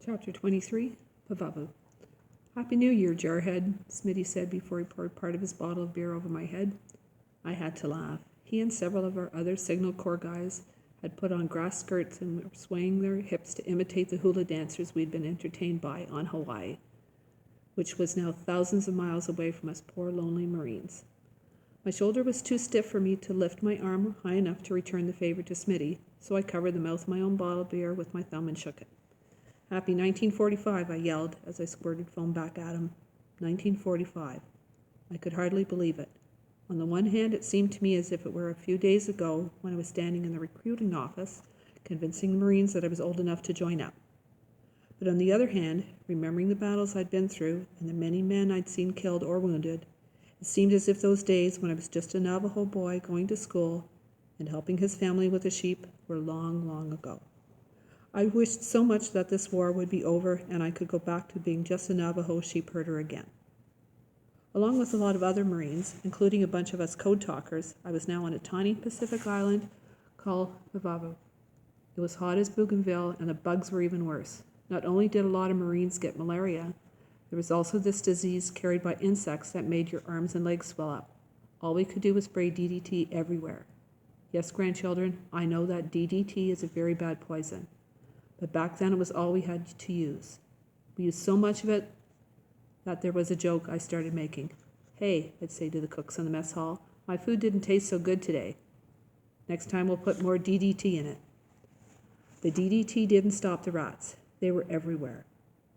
Chapter 23, Pavavu. Happy New Year, Jarhead, Smitty said before he poured part of his bottle of beer over my head. I had to laugh. He and several of our other Signal Corps guys had put on grass skirts and were swaying their hips to imitate the hula dancers we'd been entertained by on Hawaii, which was now thousands of miles away from us poor lonely Marines. My shoulder was too stiff for me to lift my arm high enough to return the favor to Smitty, so I covered the mouth of my own bottle of beer with my thumb and shook it. Happy 1945, I yelled as I squirted foam back at him. 1945. I could hardly believe it. On the one hand, it seemed to me as if it were a few days ago when I was standing in the recruiting office, convincing the Marines that I was old enough to join up. But on the other hand, remembering the battles I'd been through and the many men I'd seen killed or wounded, it seemed as if those days when I was just a Navajo boy going to school and helping his family with the sheep were long, long ago. I wished so much that this war would be over and I could go back to being just a Navajo sheep herder again. Along with a lot of other Marines, including a bunch of us code talkers, I was now on a tiny Pacific island called Pavavu. It was hot as Bougainville and the bugs were even worse. Not only did a lot of Marines get malaria, there was also this disease carried by insects that made your arms and legs swell up. All we could do was spray DDT everywhere. Yes, grandchildren, I know that DDT is a very bad poison. But back then it was all we had to use. We used so much of it that there was a joke I started making. Hey, I'd say to the cooks in the mess hall, my food didn't taste so good today. Next time we'll put more DDT in it. The DDT didn't stop the rats. They were everywhere.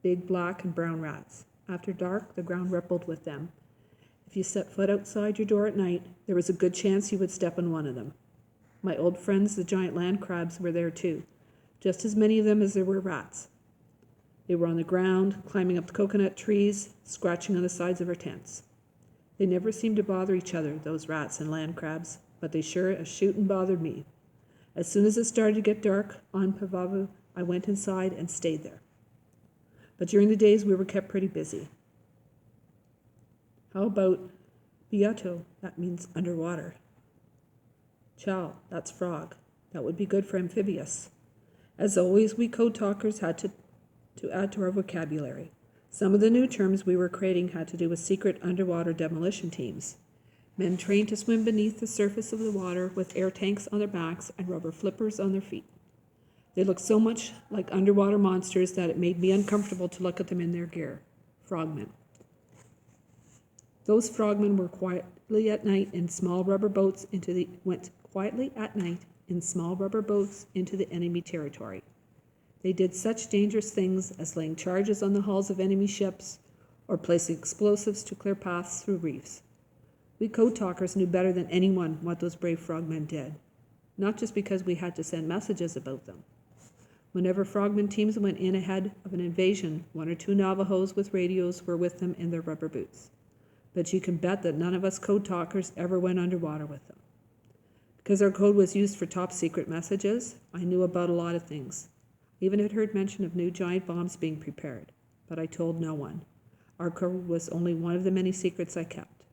Big black and brown rats. After dark, the ground rippled with them. If you set foot outside your door at night, there was a good chance you would step on one of them. My old friends, the giant land crabs, were there too. Just as many of them as there were rats. They were on the ground, climbing up the coconut trees, scratching on the sides of our tents. They never seemed to bother each other, those rats and land crabs, but they sure as shootin' bothered me. As soon as it started to get dark on Pavavu, I went inside and stayed there. But during the days we were kept pretty busy. How about Biato? That means underwater. Chow, that's frog. That would be good for amphibious. As always, we code talkers had to add to our vocabulary. Some of the new terms we were creating had to do with secret underwater demolition teams. Men trained to swim beneath the surface of the water with air tanks on their backs and rubber flippers on their feet. They looked so much like underwater monsters that it made me uncomfortable to look at them in their gear. Frogmen. Those frogmen were quietly at night in small rubber boats into the enemy territory. They did such dangerous things as laying charges on the hulls of enemy ships or placing explosives to clear paths through reefs. We code talkers knew better than anyone what those brave frogmen did, not just because we had to send messages about them. Whenever frogmen teams went in ahead of an invasion, one or two Navajos with radios were with them in their rubber boots. But you can bet that none of us code talkers ever went underwater with them. Because our code was used for top secret messages, I knew about a lot of things. I even had heard mention of new giant bombs being prepared, but I told no one. Our code was only one of the many secrets I kept.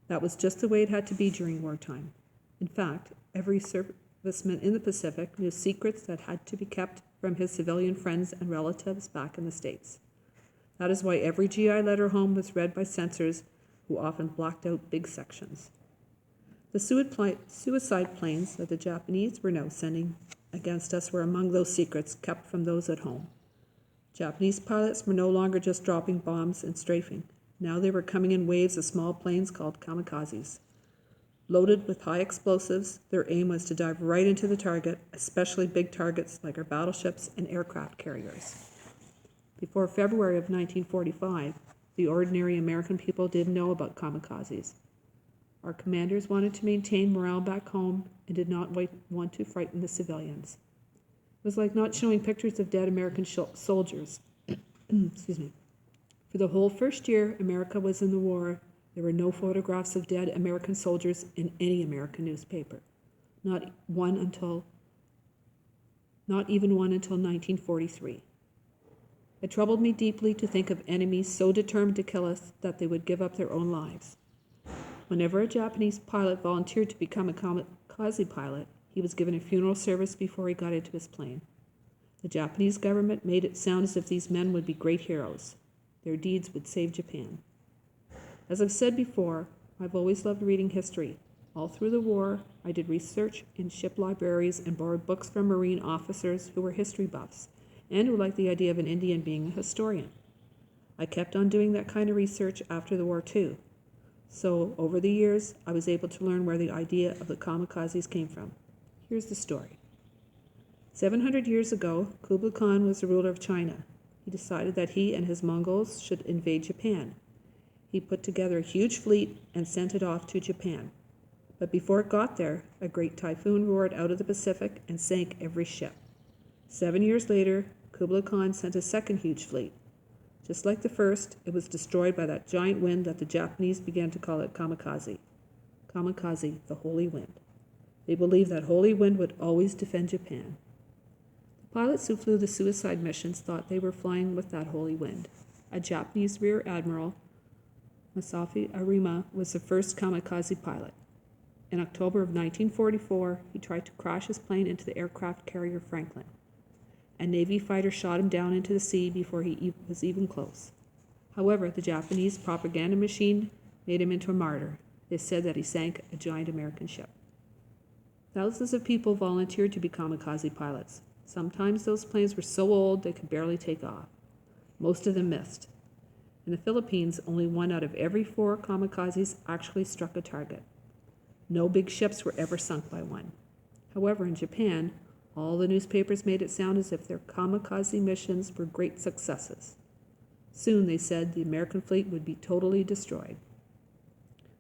That was just the way it had to be during wartime. In fact, every serviceman in the Pacific knew secrets that had to be kept from his civilian friends and relatives back in the States. That is why every GI letter home was read by censors who often blacked out big sections. The suicide planes that the Japanese were now sending against us were among those secrets kept from those at home. Japanese pilots were no longer just dropping bombs and strafing. Now they were coming in waves of small planes called kamikazes. Loaded with high explosives, their aim was to dive right into the target, especially big targets like our battleships and aircraft carriers. Before February of 1945, the ordinary American people didn't know about kamikazes. Our commanders wanted to maintain morale back home and did not want to frighten the civilians. It was like not showing pictures of dead American soldiers. Excuse me. For the whole first year America was in the war, there were no photographs of dead American soldiers in any American newspaper. Not even one until 1943. It troubled me deeply to think of enemies so determined to kill us that they would give up their own lives. Whenever a Japanese pilot volunteered to become a kamikaze pilot, he was given a funeral service before he got into his plane. The Japanese government made it sound as if these men would be great heroes. Their deeds would save Japan. As I've said before, I've always loved reading history. All through the war, I did research in ship libraries and borrowed books from Marine officers who were history buffs and who liked the idea of an Indian being a historian. I kept on doing that kind of research after the war too. So, over the years, I was able to learn where the idea of the kamikazes came from. Here's the story. 700 years ago, Kublai Khan was the ruler of China. He decided that he and his Mongols should invade Japan. He put together a huge fleet and sent it off to Japan. But before it got there, a great typhoon roared out of the Pacific and sank every ship. 7 years later, Kublai Khan sent a second huge fleet. Just like the first, it was destroyed by that giant wind that the Japanese began to call it kamikaze. Kamikaze, the holy wind. They believed that holy wind would always defend Japan. The pilots who flew the suicide missions thought they were flying with that holy wind. A Japanese Rear Admiral, Masafi Arima, was the first kamikaze pilot. In October of 1944, he tried to crash his plane into the aircraft carrier Franklin. A Navy fighter shot him down into the sea before he was even close. However, the Japanese propaganda machine made him into a martyr. They said that he sank a giant American ship. Thousands of people volunteered to be kamikaze pilots. Sometimes those planes were so old they could barely take off. Most of them missed. In the Philippines, only 1 out of every 4 kamikazes actually struck a target. No big ships were ever sunk by one. However, in Japan, all the newspapers made it sound as if their kamikaze missions were great successes. Soon, they said, the American fleet would be totally destroyed.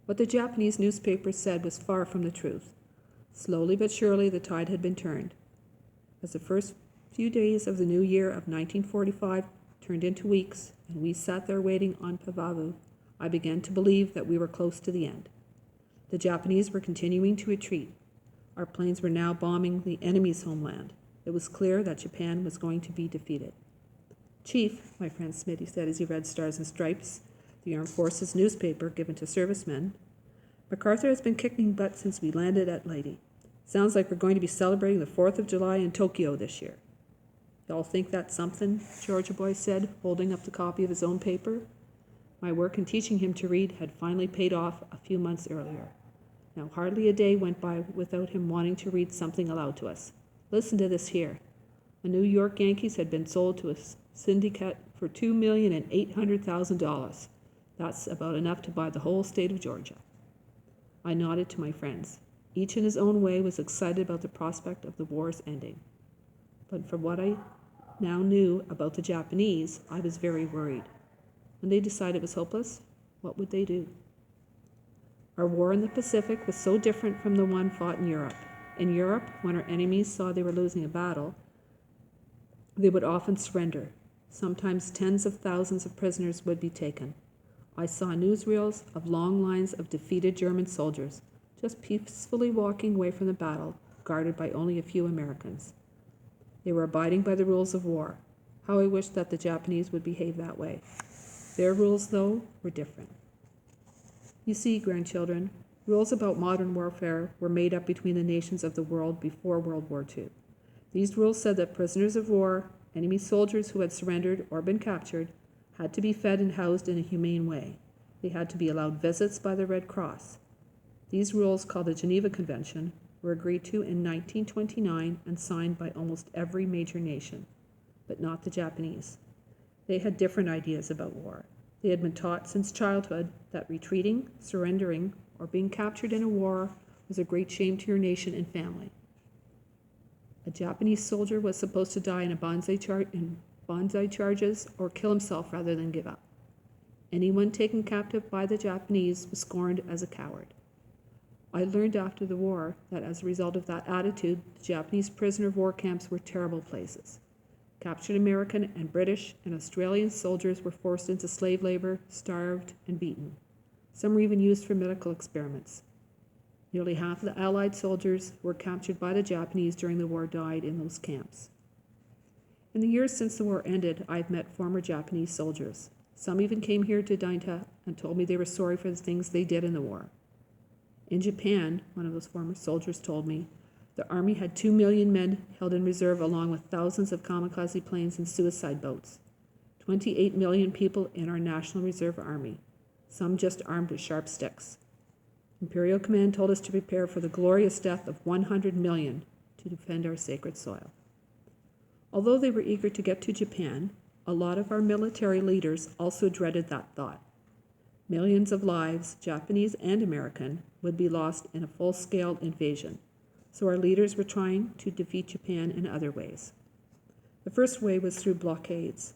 What the Japanese newspapers said was far from the truth. Slowly but surely, the tide had been turned. As the first few days of the new year of 1945 turned into weeks, and we sat there waiting on Pavavu, I began to believe that we were close to the end. The Japanese were continuing to retreat. Our planes were now bombing the enemy's homeland. It was clear that Japan was going to be defeated. Chief, my friend Smitty said as he read Stars and Stripes, the Armed Forces newspaper given to servicemen, MacArthur has been kicking butt since we landed at Leyte. Sounds like we're going to be celebrating the 4th of July in Tokyo this year. Y'all think that's something? Georgia boy said, holding up the copy of his own paper. My work in teaching him to read had finally paid off a few months earlier. Now hardly a day went by without him wanting to read something aloud to us. Listen to this here. The New York Yankees had been sold to a syndicate for $2,800,000. That's about enough to buy the whole state of Georgia. I nodded to my friends. Each in his own way was excited about the prospect of the war's ending. But from what I now knew about the Japanese, I was very worried. When they decided it was hopeless, what would they do? Our war in the Pacific was so different from the one fought in Europe. In Europe, when our enemies saw they were losing a battle, they would often surrender. Sometimes tens of thousands of prisoners would be taken. I saw newsreels of long lines of defeated German soldiers, just peacefully walking away from the battle, guarded by only a few Americans. They were abiding by the rules of war. How I wished that the Japanese would behave that way. Their rules, though, were different. You see, grandchildren, rules about modern warfare were made up between the nations of the world before World War II. These rules said that prisoners of war, enemy soldiers who had surrendered or been captured, had to be fed and housed in a humane way. They had to be allowed visits by the Red Cross. These rules, called the Geneva Convention, were agreed to in 1929 and signed by almost every major nation, but not the Japanese. They had different ideas about war. They had been taught since childhood that retreating, surrendering, or being captured in a war was a great shame to your nation and family. A Japanese soldier was supposed to die in banzai charges or kill himself rather than give up. Anyone taken captive by the Japanese was scorned as a coward. I learned after the war that as a result of that attitude, the Japanese prisoner of war camps were terrible places. Captured American and British and Australian soldiers were forced into slave labor, starved, and beaten. Some were even used for medical experiments. Nearly half of the Allied soldiers who were captured by the Japanese during the war died in those camps. In the years since the war ended, I've met former Japanese soldiers. Some even came here to Dainta and told me they were sorry for the things they did in the war. In Japan, one of those former soldiers told me, The Army had 2 million men held in reserve, along with thousands of kamikaze planes and suicide boats. 28 million people in our National Reserve Army, some just armed with sharp sticks. Imperial Command told us to prepare for the glorious death of 100 million to defend our sacred soil. Although they were eager to get to Japan, a lot of our military leaders also dreaded that thought. Millions of lives, Japanese and American, would be lost in a full-scale invasion, so our leaders were trying to defeat Japan in other ways. The first way was through blockades.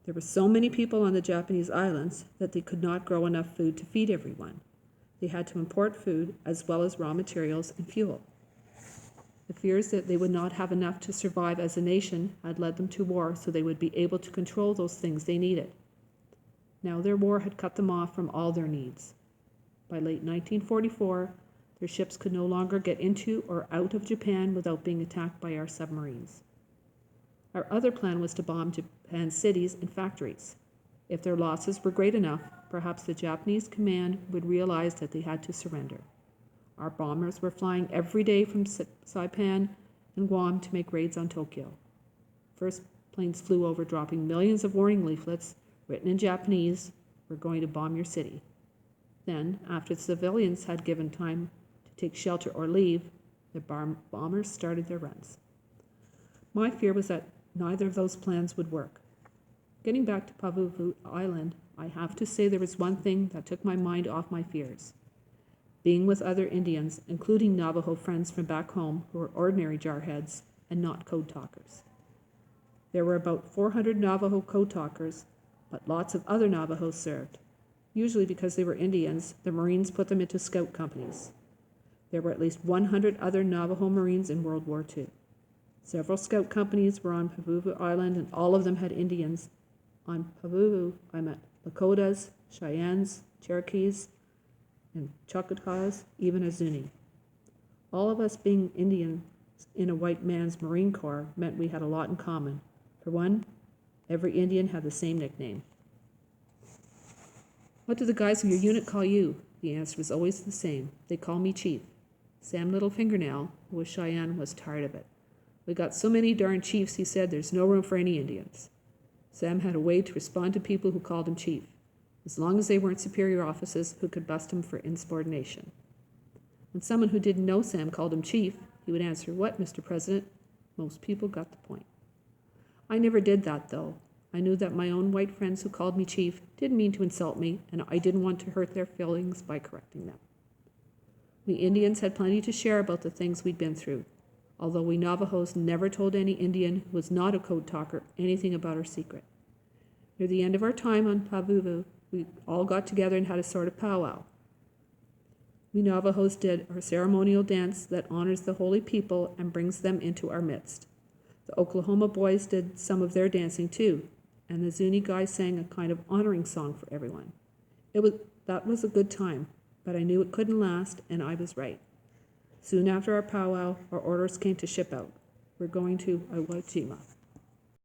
There were so many people on the Japanese islands that they could not grow enough food to feed everyone. They had to import food as well as raw materials and fuel. The fears that they would not have enough to survive as a nation had led them to war, so they would be able to control those things they needed. Now their war had cut them off from all their needs. By late 1944, their ships could no longer get into or out of Japan without being attacked by our submarines. Our other plan was to bomb Japan's cities and factories. If their losses were great enough, perhaps the Japanese command would realize that they had to surrender. Our bombers were flying every day from Saipan and Guam to make raids on Tokyo. First, planes flew over, dropping millions of warning leaflets written in Japanese, "We're going to bomb your city." Then, after the civilians had given time to take shelter or leave, the bombers started their runs. My fear was that neither of those plans would work. Getting back to Pavavu Island, I have to say there was one thing that took my mind off my fears. Being with other Indians, including Navajo friends from back home who were ordinary jarheads and not code talkers. There were about 400 Navajo code talkers, but lots of other Navajos served. Usually because they were Indians, the Marines put them into scout companies. There were at least 100 other Navajo Marines in World War II. Several scout companies were on Pavavu Island, and all of them had Indians. On Pavavu, I met Lakotas, Cheyennes, Cherokees, and Choctaws, even a Zuni. All of us being Indians in a white man's Marine Corps meant we had a lot in common. For one, every Indian had the same nickname. "What do the guys of your unit call you?" The answer was always the same. "They call me Chief." Sam Little Fingernail, who was Cheyenne, was tired of it. "We got so many darn chiefs," he said, "there's no room for any Indians." Sam had a way to respond to people who called him Chief, as long as they weren't superior officers who could bust him for insubordination. When someone who didn't know Sam called him Chief, he would answer, "What, Mr. President?" Most people got the point. I never did that, though. I knew that my own white friends who called me Chief didn't mean to insult me, and I didn't want to hurt their feelings by correcting them. We Indians had plenty to share about the things we'd been through, although we Navajos never told any Indian who was not a code talker anything about our secret. Near the end of our time on Pavavu, we all got together and had a sort of powwow. We Navajos did our ceremonial dance that honors the holy people and brings them into our midst. The Oklahoma boys did some of their dancing too, and the Zuni guys sang a kind of honoring song for everyone. That was a good time, but I knew it couldn't last, and I was right. Soon after our powwow, our orders came to ship out. We're going to Iwo Jima.